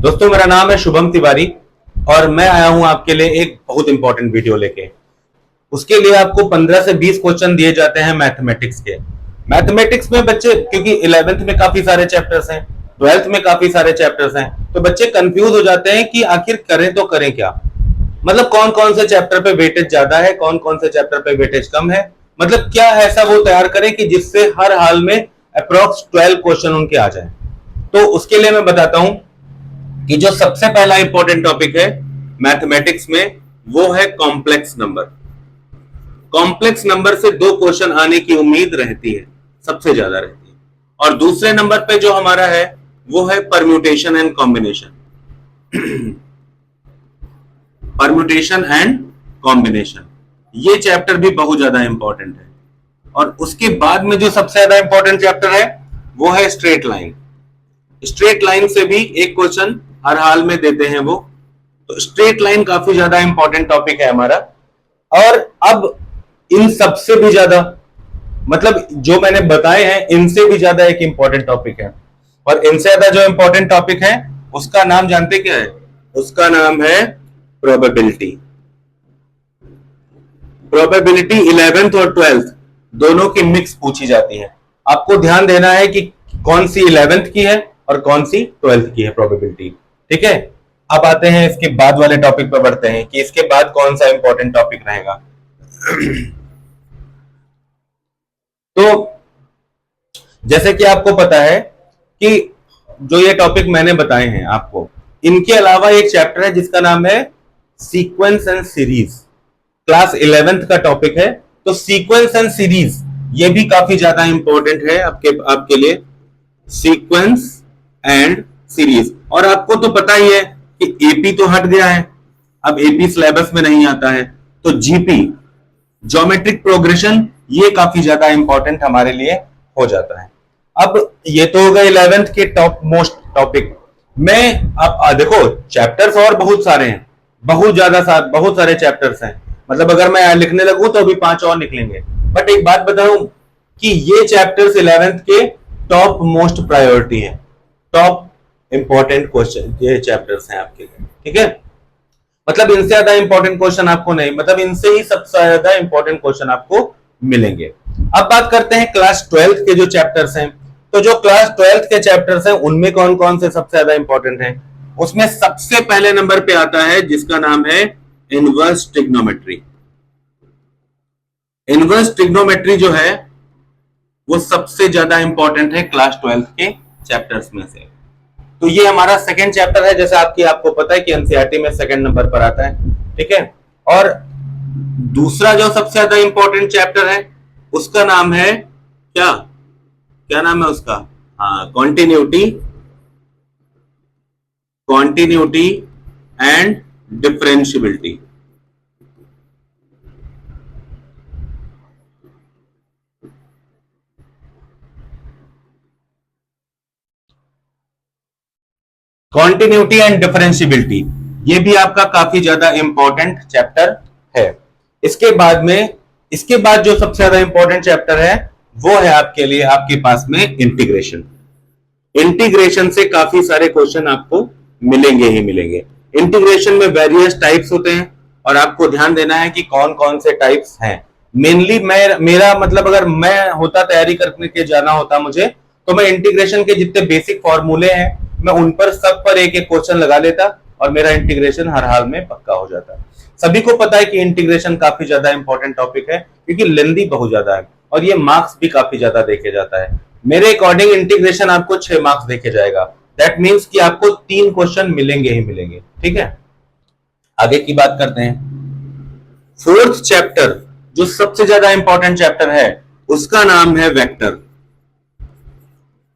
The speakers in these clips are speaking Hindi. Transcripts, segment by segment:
दोस्तों, मेरा नाम है शुभम तिवारी और मैं आया हूं आपके लिए एक बहुत इंपॉर्टेंट वीडियो लेके। उसके लिए आपको 15 से 20 क्वेश्चन दिए जाते हैं मैथमेटिक्स के। मैथमेटिक्स में बच्चे, क्योंकि 11th में काफी सारे चैप्टर्स हैं, 12th में काफी सारे चैप्टर्स हैं, तो बच्चे कंफ्यूज हो जाते हैं कि आखिर करें तो करें क्या। मतलब कौन कौन से चैप्टर पे वेटेज ज्यादा है, कौन कौन से चैप्टर पे वेटेज कम है, मतलब क्या ऐसा वो तैयार करें कि जिससे हर हाल में अप्रोक्स 12 क्वेश्चन उनके आ जाए। तो उसके लिए मैं बताता हूं कि जो सबसे पहला इंपॉर्टेंट टॉपिक है मैथमेटिक्स में वो है कॉम्प्लेक्स नंबर। कॉम्प्लेक्स नंबर से 2 क्वेश्चन आने की उम्मीद रहती है, सबसे ज्यादा रहती है। और दूसरे नंबर पे जो हमारा है वो है permutation and combination. Permutation and combination, ये चैप्टर भी बहुत ज्यादा इंपॉर्टेंट है। और उसके बाद में जो सबसे ज्यादा इंपॉर्टेंट चैप्टर है वो है स्ट्रेट लाइन। स्ट्रेट लाइन से भी एक क्वेश्चन हर हाल में देते हैं वो। तो स्ट्रेट लाइन काफी ज्यादा इंपॉर्टेंट टॉपिक है हमारा। और अब इन सबसे भी ज्यादा, मतलब जो मैंने बताए हैं इनसे भी ज्यादा एक इंपॉर्टेंट टॉपिक है, और इनसे ज्यादा जो इंपॉर्टेंट टॉपिक है उसका नाम जानते क्या है? उसका नाम है प्रोबेबिलिटी। प्रोबेबिलिटी 11th और 12th दोनों की मिक्स पूछी जाती है। आपको ध्यान देना है कि कौन सी 11th की है और कौन सी 12th की है प्रोबेबिलिटी। ठीक है, अब आते हैं इसके बाद वाले टॉपिक पर बढ़ते हैं कि इसके बाद कौन सा इंपॉर्टेंट टॉपिक रहेगा। तो जैसे कि आपको पता है कि जो ये टॉपिक मैंने बताए हैं आपको, इनके अलावा एक चैप्टर है जिसका नाम है sequence and series. Class 11th का टॉपिक है। तो सीक्वेंस एंड सीरीज ये भी काफी ज्यादा इंपॉर्टेंट है आपके लिए। सीक्वेंस एंड सीरीज, और आपको तो पता ही है कि एपी तो हट गया है, अब एपी सिलेबस में नहीं आता है। तो जीपी, ज्योमेट्रिक प्रोग्रेशन, ये काफी ज्यादा इंपॉर्टेंट हमारे लिए हो जाता है। अब ये तो हो गए 11th के टॉप मोस्ट टॉपिक। मैं अब देखो चैप्टर्स और बहुत सारे हैं, बहुत सारे चैप्टर्स हैं। मतलब अगर मैं लिखने लगूं तो अभी 5 और निकलेंगे। बट एक बात बताऊं कि ये चैप्टर्स 11th के टॉप मोस्ट प्रायोरिटी है, टॉप इंपॉर्टेंट क्वेश्चन ये चैप्टर्स हैं आपके लिए। ठीक है, मतलब इनसे ज्यादा इंपॉर्टेंट क्वेश्चन आपको नहीं, मतलब इनसे ही सबसे ज्यादा इंपॉर्टेंट क्वेश्चन आपको मिलेंगे। अब बात करते हैं क्लास 12th के जो चैप्टर्स हैं। तो जो क्लास 12th के चैप्टर्स हैं उनमें कौन कौन से सबसे ज्यादा इंपॉर्टेंट हैं? उसमें सबसे पहले नंबर पे आता है जिसका नाम है इनवर्स ट्रिग्नोमेट्री। इनवर्स ट्रिग्नोमेट्री जो है वो सबसे ज्यादा इंपॉर्टेंट है क्लास 12th के चैप्टर्स में से। तो ये हमारा सेकंड चैप्टर है, जैसे आपको पता है कि एनसीईआरटी में सेकंड नंबर पर आता है। ठीक है, और दूसरा जो सबसे ज्यादा इंपॉर्टेंट चैप्टर है उसका नाम है क्या नाम है उसका? हाँ, continuity and differentiability. Continuity and differentiability ये भी आपका काफी ज्यादा इंपॉर्टेंट चैप्टर है। इसके बाद जो सबसे ज्यादा इंपॉर्टेंट चैप्टर है वो है आपके लिए, आपके पास में इंटीग्रेशन। इंटीग्रेशन से काफी सारे क्वेश्चन आपको मिलेंगे ही मिलेंगे। इंटीग्रेशन में वेरियस टाइप्स होते हैं और आपको ध्यान देना है कि कौन कौन से टाइप्स हैं। मेनली मेरा मतलब अगर मैं होता तैयारी करने के जाना होता मुझे, तो मैं इंटीग्रेशन के जितने बेसिक फॉर्मूले हैं मैं उन पर सब पर एक एक क्वेश्चन लगा लेता और मेरा इंटीग्रेशन हर हाल में पक्का हो जाता। सभी को पता है कि इंटीग्रेशन काफी ज्यादा इंपॉर्टेंट टॉपिक है क्योंकि लेंथी बहुत ज्यादा है और ये मार्क्स भी काफी ज्यादा देखे जाता है। मेरे अकॉर्डिंग इंटीग्रेशन आपको 6 मार्क्स देखे जाएगा। दैट मीन्स कि आपको 3 क्वेश्चन मिलेंगे ही मिलेंगे। ठीक है, आगे की बात करते हैं। 4th चैप्टर जो सबसे ज्यादा इंपॉर्टेंट चैप्टर है उसका नाम है वेक्टर।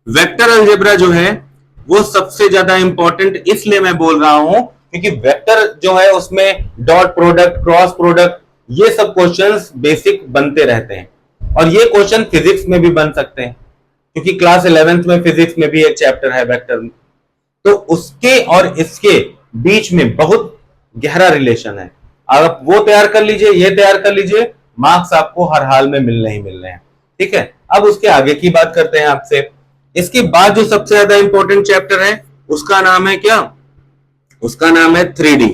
वेक्टर अलजेब्रा जो है वो सबसे ज्यादा इंपॉर्टेंट इसलिए मैं बोल रहा हूं क्योंकि वेक्टर जो है उसमें डॉट प्रोडक्ट, क्रॉस प्रोडक्ट, ये सब क्वेश्चंस बेसिक बनते रहते हैं और ये क्वेश्चन फिजिक्स में भी बन सकते हैं क्योंकि क्लास 11th में फिजिक्स में भी एक चैप्टर है वेक्टर। तो उसके और इसके बीच में बहुत गहरा रिलेशन है। आप वो तैयार कर लीजिए, ये तैयार कर लीजिए, मार्क्स आपको हर हाल में मिलने ही मिलने हैं। ठीक है, अब उसके आगे की बात करते हैं आपसे। इसके बाद जो सबसे ज्यादा इंपॉर्टेंट चैप्टर है उसका नाम है क्या? उसका नाम है 3D।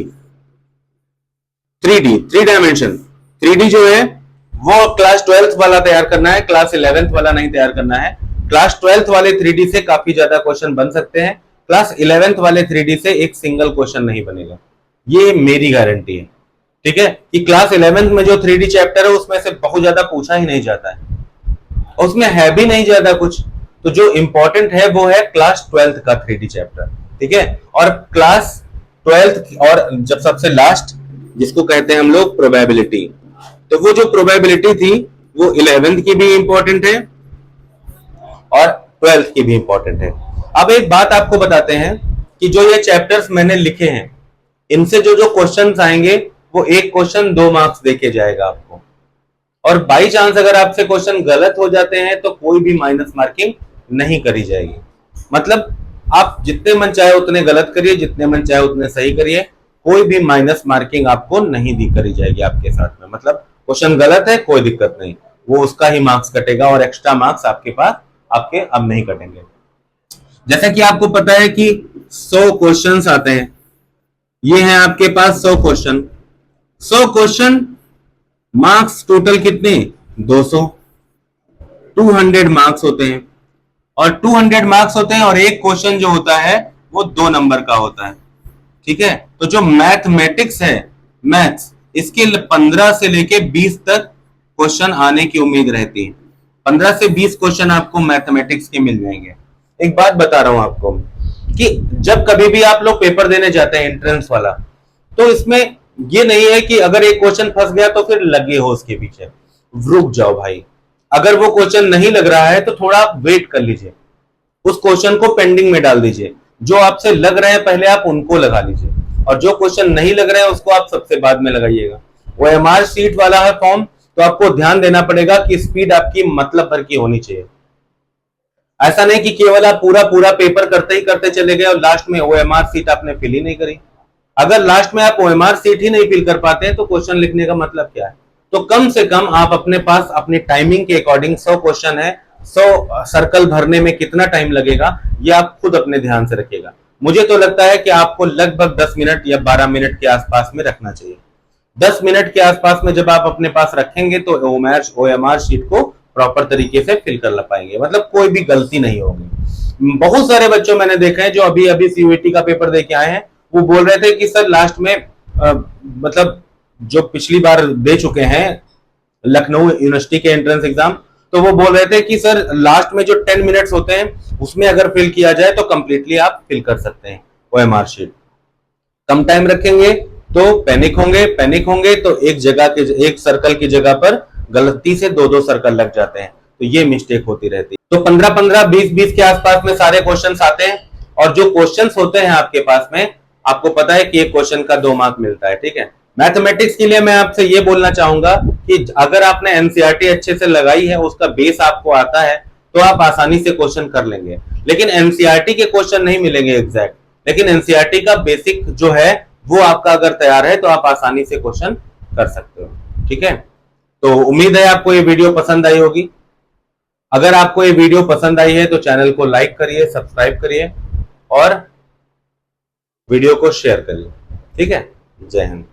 3 डायमेंशन। 3D जो है वो क्लास 12th वाला तैयार करना है, क्लास 11th वाला नहीं तैयार करना है। क्लास 12th वाले 3D से काफी ज्यादा क्वेश्चन बन सकते हैं, क्लास 11th वाले 3D से एक सिंगल क्वेश्चन नहीं बनेगा, ये मेरी गारंटी है। ठीक है, कि क्लास 11th में जो 3D चैप्टर है उसमें से बहुत ज्यादा पूछा ही नहीं जाता है, उसमें है भी नहीं ज्यादा कुछ। तो जो इंपॉर्टेंट है वो है क्लास 12th का 3D चैप्टर। ठीक है, और क्लास 12th और जब सबसे लास्ट जिसको कहते हैं हम लोग प्रोबेबिलिटी, तो वो जो प्रोबेबिलिटी थी वो 11th की भी इंपॉर्टेंट है और 12th की भी इंपॉर्टेंट है। अब एक बात आपको बताते हैं कि जो ये चैप्टर्स मैंने लिखे हैं इनसे जो जो क्वेश्चंस आएंगे वो एक क्वेश्चन 2 मार्क्स देके जाएगा आपको, और बाई चांस अगर आपसे क्वेश्चन गलत हो जाते हैं तो कोई भी माइनस मार्किंग नहीं करी जाएगी। मतलब आप जितने मन चाहे उतने गलत करिए, जितने मन चाहे उतने सही करिए, कोई भी माइनस मार्किंग आपको नहीं दी करी जाएगी आपके साथ में। मतलब क्वेश्चन गलत है कोई दिक्कत नहीं, वो उसका ही मार्क्स कटेगा और एक्स्ट्रा मार्क्स आपके पास आपके अब नहीं कटेंगे। जैसा कि आपको पता है कि 100 क्वेश्चंस आते हैं, ये हैं आपके पास 100 क्वेश्चन। 100 क्वेश्चन, मार्क्स टोटल कितने? 200। 200 मार्क्स होते हैं, और 200 मार्क्स होते हैं, और एक क्वेश्चन जो होता है वो 2 नंबर का होता है। ठीक है, तो जो मैथमेटिक्स है, मैथ्स, इसके 15 से लेके 20 तक क्वेश्चन आने की उम्मीद रहती है। 15 से 20 क्वेश्चन आपको मैथमेटिक्स के मिल जाएंगे। एक बात बता रहा हूं आपको कि जब कभी भी आप लोग पेपर देने जाते हैं एंट्रेंस वाला, तो इसमें ये नहीं है कि अगर एक क्वेश्चन फंस गया तो फिर लगे हो उसके पीछे। रुक जाओ भाई, अगर वो क्वेश्चन नहीं लग रहा है तो थोड़ा आप वेट कर लीजिए, उस क्वेश्चन को पेंडिंग में डाल दीजिए। जो आपसे लग रहे हैं पहले आप उनको लगा लीजिए, और जो क्वेश्चन नहीं लग रहे हैं उसको आप सबसे बाद में लगाइएगा। वो एमआर शीट वाला है फॉर्म, तो आपको ध्यान देना पड़ेगा कि स्पीड आपकी मतलब भर की होनी चाहिए। ऐसा नहीं कि केवल आप पूरा पूरा पेपर करते ही करते चले गए और लास्ट में ओएमआर सीट आपने फिल ही नहीं करी। अगर लास्ट में आप ओएमआर सीट ही नहीं फिल कर पाते हैं तो क्वेश्चन लिखने का मतलब क्या है? तो कम से कम आप अपने पास अपनी टाइमिंग के अकॉर्डिंग 100 क्वेश्चन है, 100 सर्कल भरने में कितना टाइम लगेगा ये आप खुद अपने ध्यान से रखिएगा। मुझे तो लगता है कि आपको लगभग 10 मिनट या 12 मिनट के आसपास में रखना चाहिए। 10 मिनट के आसपास में जब आप अपने पास रखेंगे तो ओएमआर शीट को प्रॉपर तरीके से फिल कर पाएंगे, मतलब कोई भी गलती नहीं होगी। बहुत सारे बच्चों मैंने देखा है जो अभी अभी सीयूईटी का पेपर देके आए हैं, वो बोल रहे थे कि सर लास्ट में मतलब जो पिछली बार दे चुके हैं लखनऊ यूनिवर्सिटी के एंट्रेंस एग्जाम, तो वो बोल रहे थे कि सर लास्ट में जो 10 मिनट्स होते हैं उसमें अगर फिल किया जाए तो कंप्लीटली आप फिल कर सकते हैं ओएमआर शीट। कम टाइम रखेंगे तो पैनिक होंगे तो एक सर्कल की जगह पर गलती से 2-2 सर्कल लग जाते हैं, तो ये मिस्टेक होती रहती है। तो 15-15, 20-20 के आसपास में सारे क्वेश्चंस आते हैं, और जो क्वेश्चंस होते हैं आपके पास में, आपको पता है कि एक क्वेश्चन का 2 मार्क मिलता है। ठीक है, मैथमेटिक्स के लिए मैं आपसे ये बोलना चाहूंगा कि अगर आपने एनसीईआरटी अच्छे से लगाई है, उसका बेस आपको आता है, तो आप आसानी से क्वेश्चन कर लेंगे। लेकिन एनसीईआरटी के क्वेश्चन नहीं मिलेंगे एग्जैक्ट, लेकिन एनसीईआरटी का बेसिक जो है वो आपका अगर तैयार है तो आप आसानी से क्वेश्चन कर सकते हो। ठीक है, तो उम्मीद है आपको ये वीडियो पसंद आई होगी। अगर आपको ये वीडियो पसंद आई है तो चैनल को लाइक करिए, सब्सक्राइब करिए और वीडियो को शेयर करिए। ठीक है, जय हिंद।